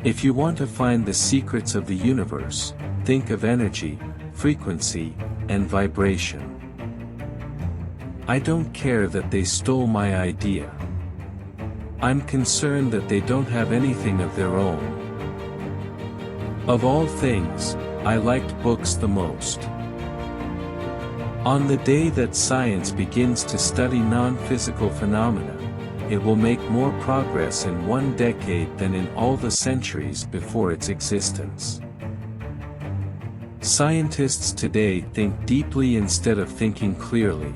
If you want to find the secrets of the universe, think of energy, frequency, and vibration. I don't care that they stole my idea. I'm concerned that they don't have anything of their own. Of all things, I liked books the most. On the day that science begins to study non-physical phenomena, it will make more progress in 1 decade than in all the centuries before its existence. Scientists today think deeply instead of thinking clearly.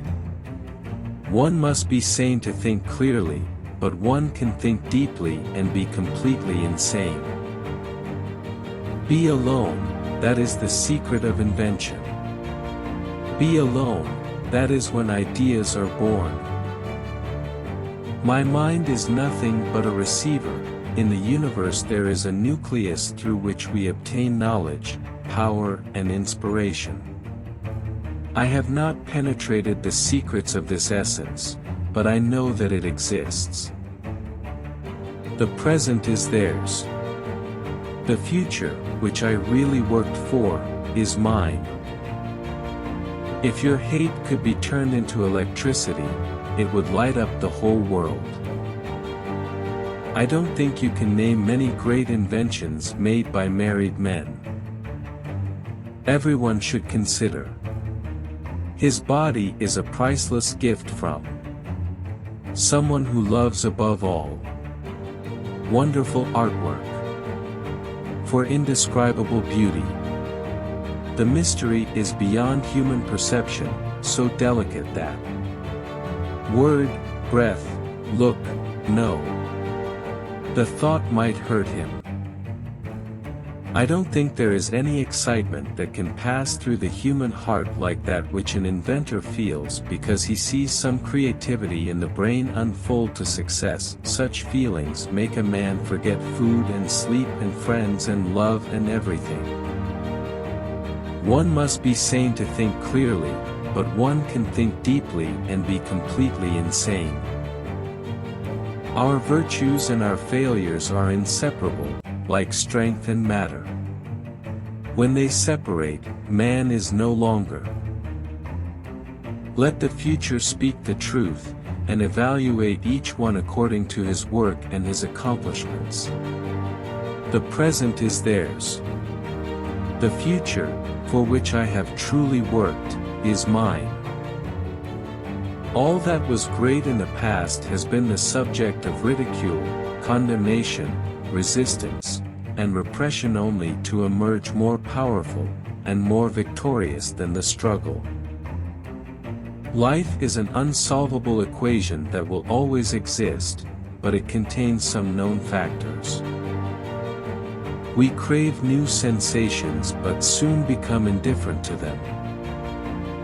One must be sane to think clearly, but one can think deeply and be completely insane. Be alone, that is the secret of invention. Be alone, that is when ideas are born. My mind is nothing but a receiver. In the universe there is a nucleus through which we obtain knowledge, power, and inspiration. I have not penetrated the secrets of this essence, but I know that it exists. The present is theirs. The future, which I really worked for, is mine. If your hate could be turned into electricity, it would light up the whole world. I don't think you can name many great inventions made by married men. Everyone should consider. His body is a priceless gift from someone who loves above all. Wonderful artwork. For indescribable beauty. The mystery is beyond human perception, so delicate that word, breath, look, no. The thought might hurt him. I don't think there is any excitement that can pass through the human heart like that which an inventor feels because he sees some creativity in the brain unfold to success. Such feelings make a man forget food and sleep and friends and love and everything. One must be sane to think clearly, but one can think deeply and be completely insane. Our virtues and our failures are inseparable, like strength and matter. When they separate, man is no longer. Let the future speak the truth, and evaluate each one according to his work and his accomplishments. The present is theirs. The future, for which I have truly worked, is mine. All that was great in the past has been the subject of ridicule, condemnation, resistance, and repression only to emerge more powerful, and more victorious than the struggle. Life is an unsolvable equation that will always exist, but it contains some known factors. We crave new sensations but soon become indifferent to them.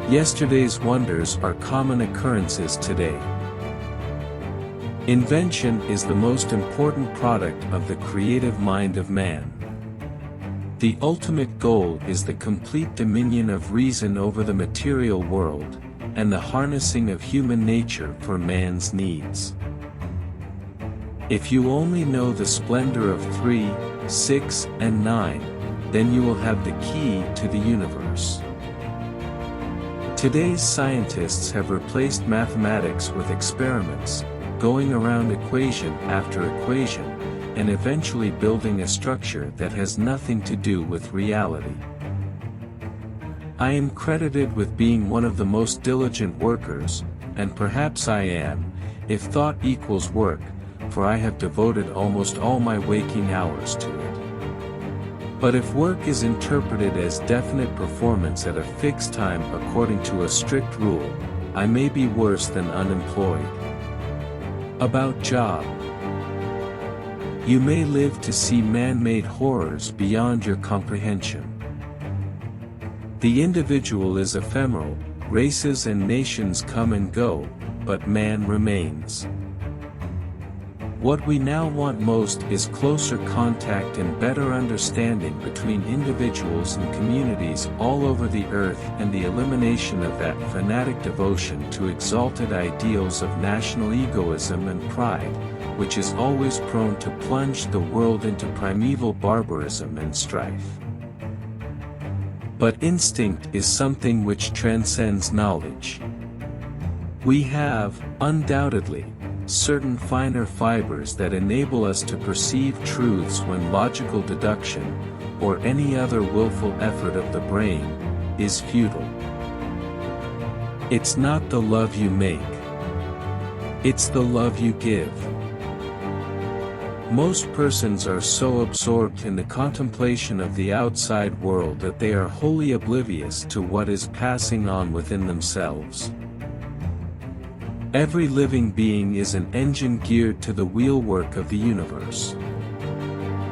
Yesterday's wonders are common occurrences today. Invention is the most important product of the creative mind of man. The ultimate goal is the complete dominion of reason over the material world, and the harnessing of human nature for man's needs. If you only know the splendor of 3, 6, and 9, then you will have the key to the universe. Today's scientists have replaced mathematics with experiments, going around equation after equation, and eventually building a structure that has nothing to do with reality. I am credited with being one of the most diligent workers, and perhaps I am, if thought equals work, for I have devoted almost all my waking hours to it. But if work is interpreted as definite performance at a fixed time according to a strict rule, I may be worse than unemployed. About job. You may live to see man-made horrors beyond your comprehension. The individual is ephemeral, races and nations come and go, but man remains. What we now want most is closer contact and better understanding between individuals and communities all over the earth, and the elimination of that fanatic devotion to exalted ideals of national egoism and pride, which is always prone to plunge the world into primeval barbarism and strife. But instinct is something which transcends knowledge. We have, undoubtedly, certain finer fibers that enable us to perceive truths when logical deduction, or any other willful effort of the brain, is futile. It's not the love you make. It's the love you give. Most persons are so absorbed in the contemplation of the outside world that they are wholly oblivious to what is passing on within themselves. Every living being is an engine geared to the wheelwork of the universe.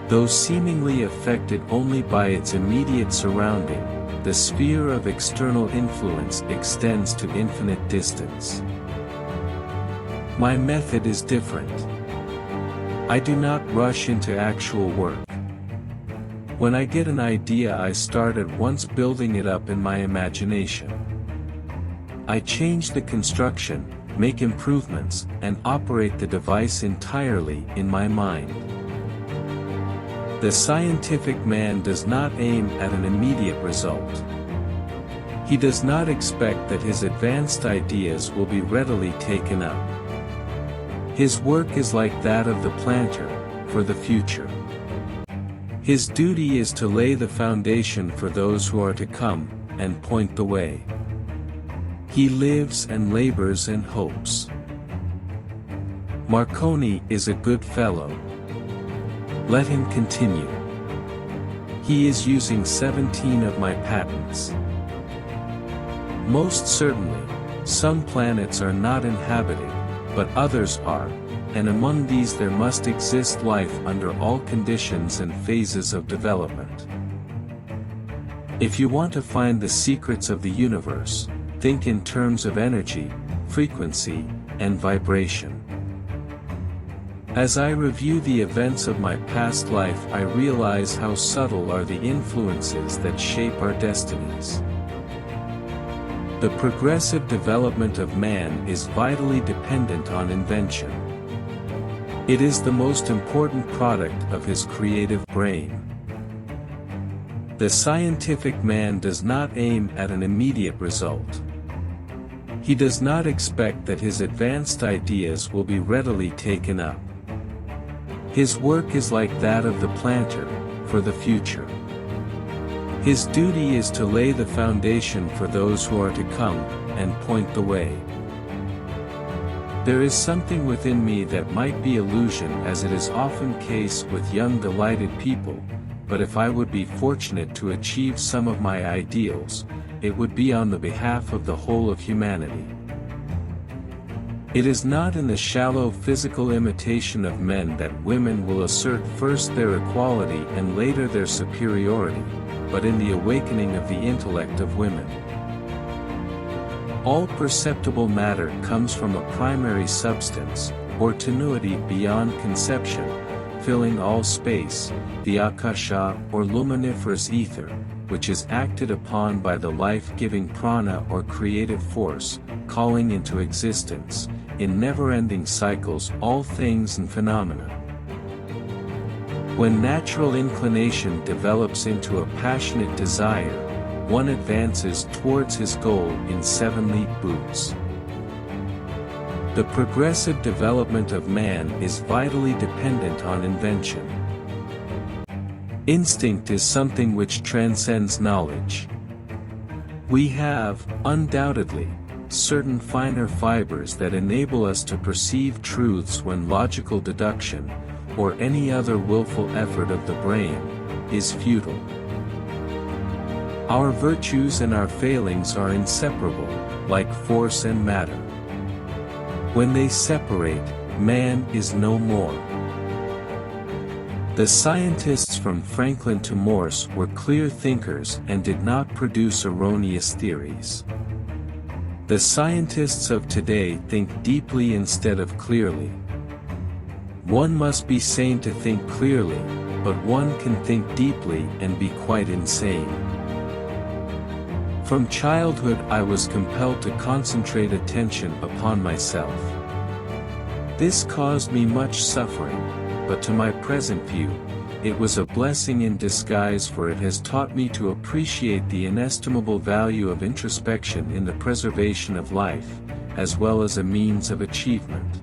Though seemingly affected only by its immediate surrounding, the sphere of external influence extends to infinite distance. My method is different. I do not rush into actual work. When I get an idea, I start at once building it up in my imagination. I change the construction, make improvements, and operate the device entirely in my mind. The scientific man does not aim at an immediate result. He does not expect that his advanced ideas will be readily taken up. His work is like that of the planter, for the future. His duty is to lay the foundation for those who are to come, and point the way. He lives and labors and hopes. Marconi is a good fellow. Let him continue. He is using 17 of my patents. Most certainly, some planets are not inhabited, but others are, and among these there must exist life under all conditions and phases of development. If you want to find the secrets of the universe, think in terms of energy, frequency, and vibration. As I review the events of my past life, I realize how subtle are the influences that shape our destinies. The progressive development of man is vitally dependent on invention. It is the most important product of his creative brain. The scientific man does not aim at an immediate result. He does not expect that his advanced ideas will be readily taken up. His work is like that of the planter, for the future. His duty is to lay the foundation for those who are to come, and point the way. There is something within me that might be illusion, as it is often case with young delighted people, but if I would be fortunate to achieve some of my ideals, it would be on the behalf of the whole of humanity. It is not in the shallow physical imitation of men that women will assert first their equality and later their superiority, but in the awakening of the intellect of women. All perceptible matter comes from a primary substance, or tenuity beyond conception, filling all space, the akasha or luminiferous ether, which is acted upon by the life-giving prana or creative force, calling into existence, in never-ending cycles, all things and phenomena. When natural inclination develops into a passionate desire, one advances towards his goal in 7 league boots. The progressive development of man is vitally dependent on invention. Instinct is something which transcends knowledge. We have, undoubtedly, certain finer fibers that enable us to perceive truths when logical deduction, or any other willful effort of the brain, is futile. Our virtues and our failings are inseparable, like force and matter. When they separate, man is no more. The scientists from Franklin to Morse were clear thinkers and did not produce erroneous theories. The scientists of today think deeply instead of clearly. One must be sane to think clearly, but one can think deeply and be quite insane. From childhood I was compelled to concentrate attention upon myself. This caused me much suffering, but to my present view, it was a blessing in disguise, for it has taught me to appreciate the inestimable value of introspection in the preservation of life, as well as a means of achievement.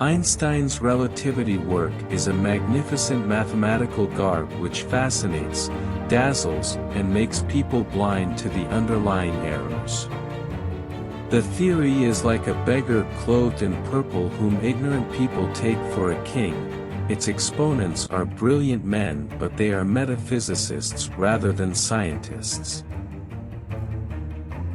Einstein's relativity work is a magnificent mathematical garb which fascinates, dazzles, and makes people blind to the underlying errors. The theory is like a beggar clothed in purple whom ignorant people take for a king. Its exponents are brilliant men, but they are metaphysicists rather than scientists.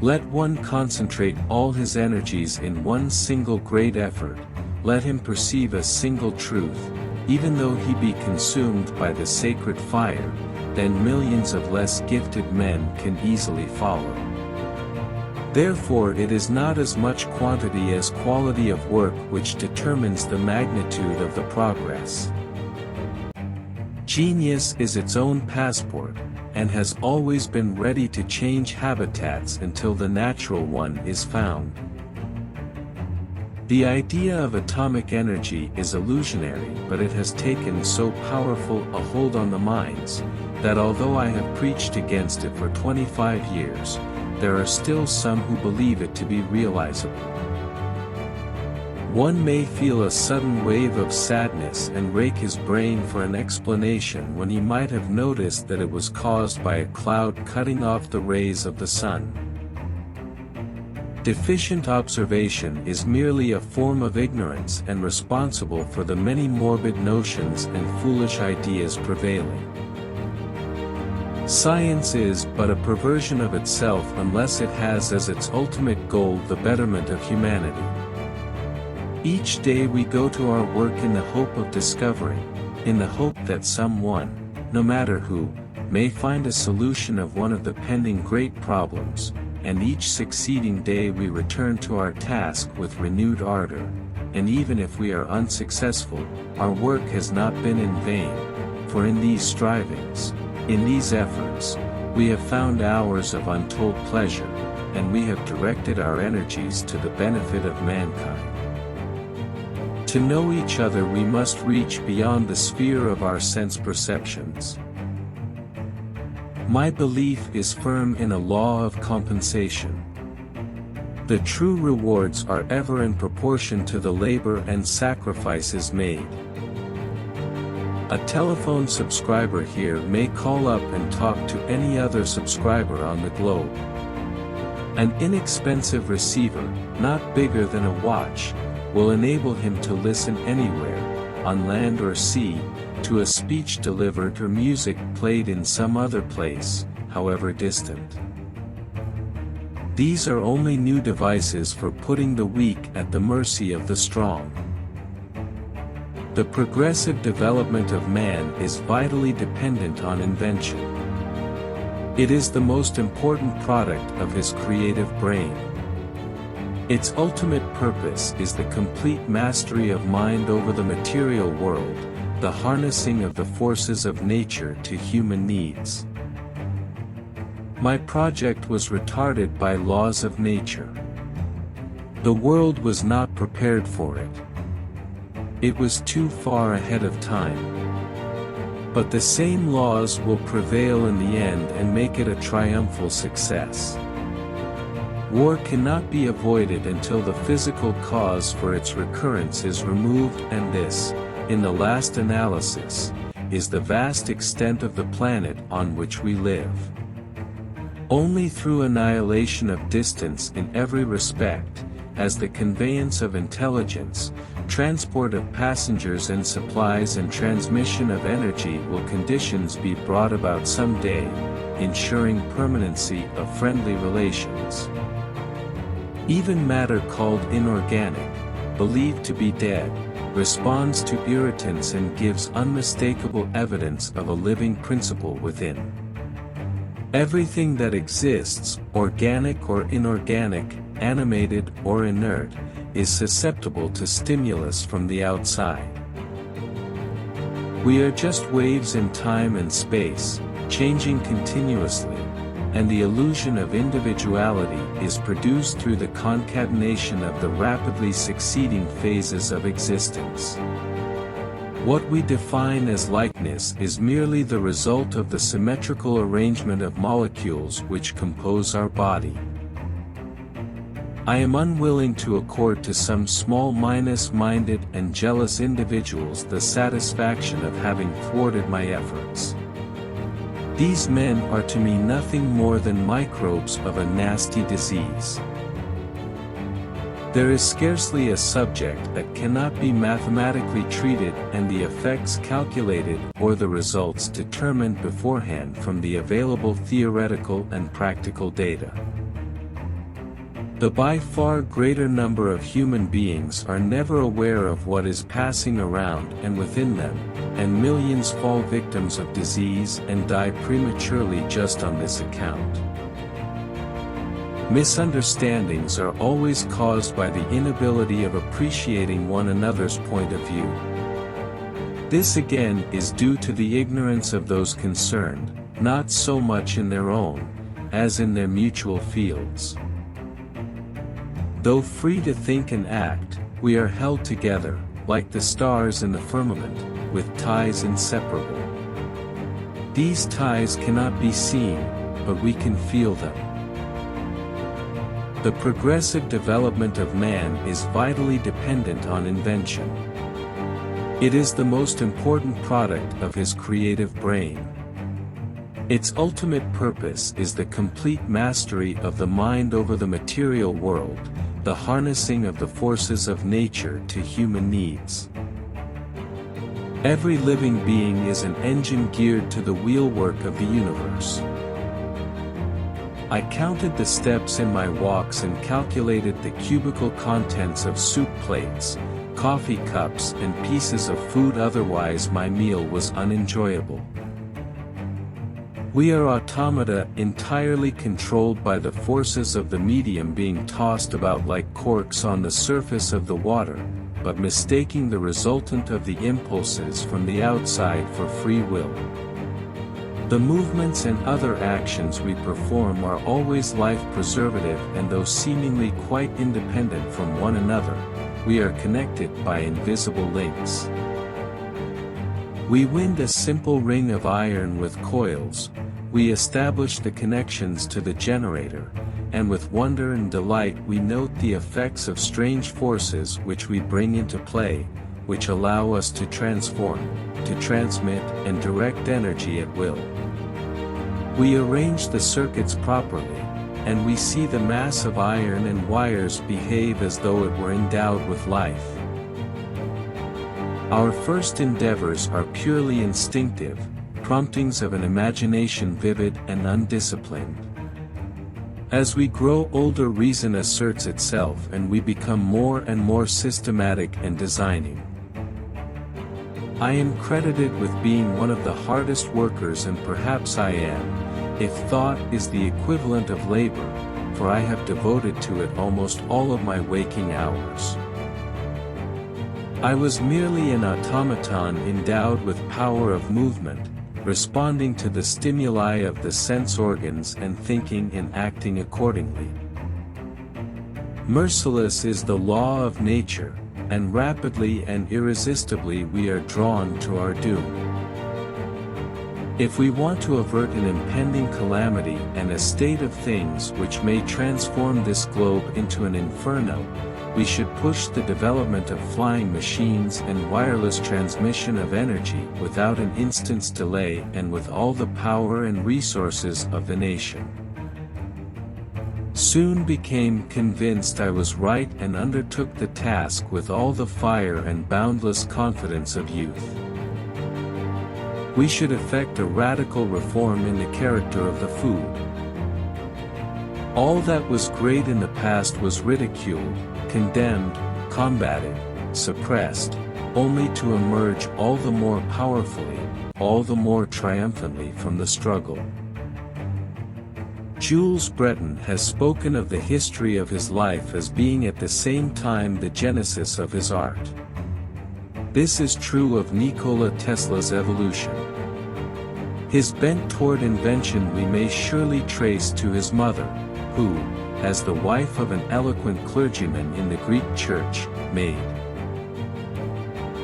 Let one concentrate all his energies in one single great effort, let him perceive a single truth, even though he be consumed by the sacred fire, then millions of less gifted men can easily follow. Therefore it is not as much quantity as quality of work which determines the magnitude of the progress. Genius is its own passport, and has always been ready to change habitats until the natural one is found. The idea of atomic energy is illusionary, but it has taken so powerful a hold on the minds, that although I have preached against it for 25 years, there are still some who believe it to be realizable. One may feel a sudden wave of sadness and rake his brain for an explanation when he might have noticed that it was caused by a cloud cutting off the rays of the sun. Deficient observation is merely a form of ignorance and responsible for the many morbid notions and foolish ideas prevailing. Science is but a perversion of itself unless it has as its ultimate goal the betterment of humanity. Each day we go to our work in the hope of discovering, in the hope that someone, no matter who, may find a solution of one of the pending great problems, and each succeeding day we return to our task with renewed ardor, and even if we are unsuccessful, our work has not been in vain, for in these strivings, in these efforts, we have found hours of untold pleasure, and we have directed our energies to the benefit of mankind. To know each other we must reach beyond the sphere of our sense perceptions. My belief is firm in a law of compensation. The true rewards are ever in proportion to the labor and sacrifices made. A telephone subscriber here may call up and talk to any other subscriber on the globe. An inexpensive receiver, not bigger than a watch, will enable him to listen anywhere, on land or sea, to a speech delivered or music played in some other place, however distant. These are only new devices for putting the weak at the mercy of the strong. The progressive development of man is vitally dependent on invention. It is the most important product of his creative brain. Its ultimate purpose is the complete mastery of mind over the material world, the harnessing of the forces of nature to human needs. My project was retarded by laws of nature. The world was not prepared for it. It was too far ahead of time. But the same laws will prevail in the end and make it a triumphal success. War cannot be avoided until the physical cause for its recurrence is removed, and this, in the last analysis, is the vast extent of the planet on which we live. Only through annihilation of distance in every respect, as the conveyance of intelligence, transport of passengers and supplies and transmission of energy will conditions be brought about someday, ensuring permanency of friendly relations. Even matter called inorganic, believed to be dead, responds to irritants and gives unmistakable evidence of a living principle within. Everything that exists, organic or inorganic, animated or inert, is susceptible to stimulus from the outside. We are just waves in time and space, changing continuously, and the illusion of individuality is produced through the concatenation of the rapidly succeeding phases of existence. What we define as likeness is merely the result of the symmetrical arrangement of molecules which compose our body. I am unwilling to accord to some small-minded and jealous individuals the satisfaction of having thwarted my efforts. These men are to me nothing more than microbes of a nasty disease. There is scarcely a subject that cannot be mathematically treated and the effects calculated or the results determined beforehand from the available theoretical and practical data. The by far greater number of human beings are never aware of what is passing around and within them, and millions fall victims of disease and die prematurely just on this account. Misunderstandings are always caused by the inability of appreciating one another's point of view. This again is due to the ignorance of those concerned, not so much in their own, as in their mutual fields. Though free to think and act, we are held together, like the stars in the firmament, with ties inseparable. These ties cannot be seen, but we can feel them. The progressive development of man is vitally dependent on invention. It is the most important product of his creative brain. Its ultimate purpose is the complete mastery of the mind over the material world, the harnessing of the forces of nature to human needs. Every living being is an engine geared to the wheelwork of the universe. I counted the steps in my walks and calculated the cubical contents of soup plates, coffee cups and pieces of food, otherwise my meal was unenjoyable. We are automata entirely controlled by the forces of the medium, being tossed about like corks on the surface of the water, but mistaking the resultant of the impulses from the outside for free will. The movements and other actions we perform are always life-preservative, and though seemingly quite independent from one another, we are connected by invisible links. We wind a simple ring of iron with coils, we establish the connections to the generator, and with wonder and delight we note the effects of strange forces which we bring into play, which allow us to transform, to transmit and direct energy at will. We arrange the circuits properly, and we see the mass of iron and wires behave as though it were endowed with life. Our first endeavors are purely instinctive, promptings of an imagination vivid and undisciplined. As we grow older, reason asserts itself and we become more and more systematic and designing. I am credited with being one of the hardest workers, and perhaps I am, if thought is the equivalent of labor, for I have devoted to it almost all of my waking hours. I was merely an automaton endowed with power of movement, responding to the stimuli of the sense organs and thinking and acting accordingly. Merciless is the law of nature, and rapidly and irresistibly we are drawn to our doom. If we want to avert an impending calamity and a state of things which may transform this globe into an inferno, we should push the development of flying machines and wireless transmission of energy without an instant's delay and with all the power and resources of the nation. Soon became convinced I was right and undertook the task with all the fire and boundless confidence of youth. We should effect a radical reform in the character of the food. All that was great in the past was ridiculed, condemned, combated, suppressed, only to emerge all the more powerfully, all the more triumphantly from the struggle. Jules Breton has spoken of the history of his life as being at the same time the genesis of his art. This is true of Nikola Tesla's evolution. His bent toward invention we may surely trace to his mother, who, as the wife of an eloquent clergyman in the Greek church, made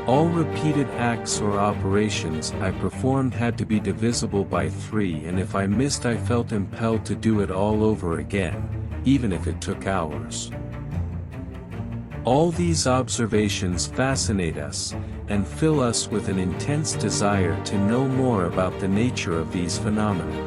all repeated acts or operations I performed had to be divisible by 3, and if I missed I felt impelled to do it all over again, even if it took hours. All these observations fascinate us, and fill us with an intense desire to know more about the nature of these phenomena.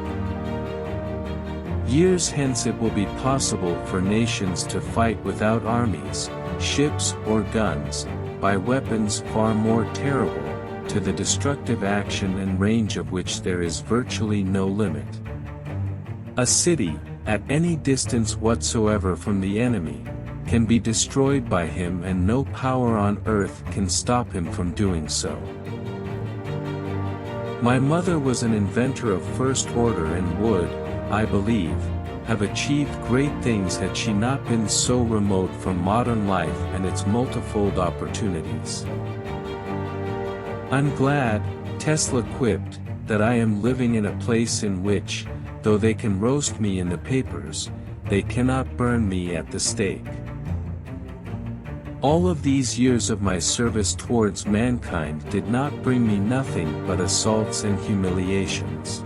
Years hence it will be possible for nations to fight without armies, ships or guns, by weapons far more terrible, to the destructive action and range of which there is virtually no limit. A city, at any distance whatsoever from the enemy, can be destroyed by him, and no power on earth can stop him from doing so. My mother was an inventor of first order and would, I believe, have achieved great things had she not been so remote from modern life and its multifold opportunities. I'm glad, Tesla quipped, that I am living in a place in which, though they can roast me in the papers, they cannot burn me at the stake. All of these years of my service towards mankind did not bring me nothing but assaults and humiliations.